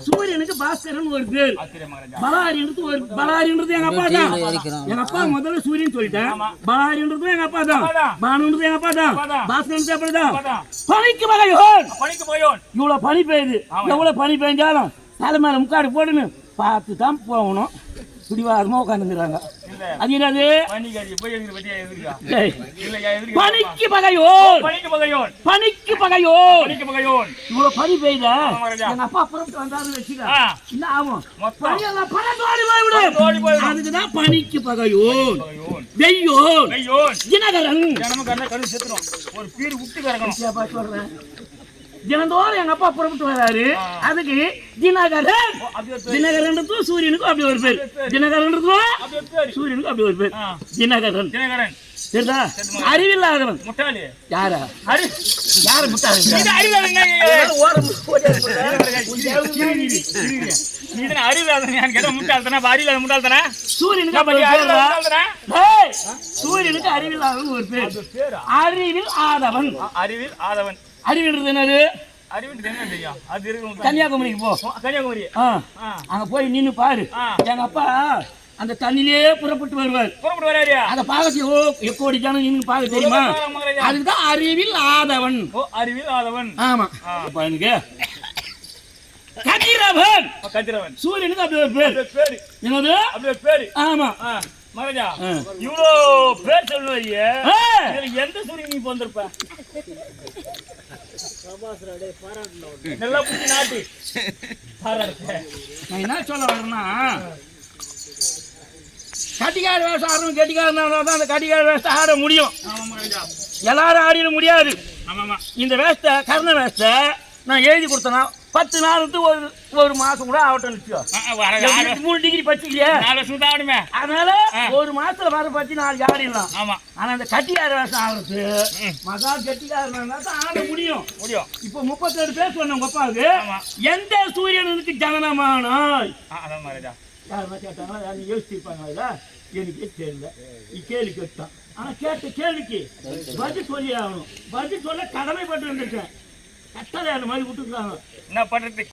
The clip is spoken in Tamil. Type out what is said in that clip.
சூரியனுக்கு பாஸ்கரன் ஒரு பேர். பலாரின்றது எங்க அப்பா தான். எங்க அப்பா முதல்ல சூரியன் சொல்லிட்டேன். பலாரின்றது எங்க அப்பா தான். பானுன்றது எங்க அப்பா தான். பாஸ்கரன் அப்படிதான். பனிக்கு மகையோன். இவ்வளவு பனி பெய்யுது. எவ்வளவு பனி பெய்ஞ்சாலும் தலை மேல முக்காடு போடுன்னு பார்த்து தான் போகணும். பிடிவாதமா உட்காந்துங்கிறாங்க. அது என்னது? பனிக்கு பகையோன். பனிக்கு பகையோன். இவ்வளவு பனி பெய்யுத எங்க அப்பா புறப்பட்டு வந்தாருன்னு வச்சுக்க என்ன ஆகும்? அதுக்குதான் பனிக்கு பகையோன். வெய்யோன் தினகரன். ஒரு பீர் விட்டு கிடக்கணும் சொல்றேன். தினந்தோறும் எங்க அப்பா புறப்பட்டு வராரு. அதுக்கு தினகரன். தினகரன் சூரியனுக்கும் அப்படி ஒரு பேர். தினகரன் சூரியனுக்கும் அப்படி ஒரு பேர். தினகரன் சரிதா? அறிவில்லாதவன். யாரா? யாரு முட்டாள்? சூரியனுக்கு அறிவில்லாதவன் ஒரு பேர். அறிவில் ஆதவன். அறிவின்றது என்னது? கன்னியாகுமரிக்கு போ. கன்னியாகுமரி அங்க போய் நின்னு பாரு. எங்க அப்பா அந்த தண்ணிலே புறப்பட்டு வருவார். அந்த பாகத்தை எக்கோடி ஜனம் நின்னு பாக்க தெரியுமா? அதுதான் அறிவில் ஆதவன். அறிவில் ஆதவன். ஆமா. எனக்கு கதிரவன். சூரியனுக்கு அப்படி ஒரு பேர். என்னது? அப்படி ஒரு பேர். ஆமா. மகாராஜா இவ்வளோ பேர் சொல்லுவீங்க. எந்த சூரியன் நீ போந்திருப்ப? நான் என்ன சொல்ல வரேன்னா, கட்டிக்கார வேஷம் ஆடணும். கெட்டிக்காரன் அந்த கட்டிக்கார வேஷத்தை ஆட முடியும். எல்லாரும் ஆடிட முடியாது. இந்த வேஷத்தை கர்ண வேஷத்தை நான் எழுதி கொடுத்தேன்னா 10 நாளுக்கு ஒரு மாசம் கூட ஆகட்டும். 3 டிகிரி பச்சிக்கலையே, அதனால ஒரு மாசத்துல வர பத்தி 4 ஆடிடலாம். ஆனா இந்த கட்டிக்கார வேஷம் ஆடுறது மகா கெட்டிக்காரன் தான் ஆட முடியும். இப்போ 37 பேர் சொன்ன உங்க அப்பாவுக்கு எந்த சூரியனுக்கு ஜனனமானால் யாருன்னா கேட்டாங்களா? யாரும் யோசிச்சிருப்பாங்களா? எனக்கே தெரியல. கேள்வி கேட்டான். ஆனா கேட்ட கேள்விக்கு பதில் சொல்லி ஆகணும். பதில் சொல்ல கடமைப்பட்டு வந்திருக்கேன். கட்டளை அந்த மாதிரி விட்டுருக்காங்க. என்ன பண்றது?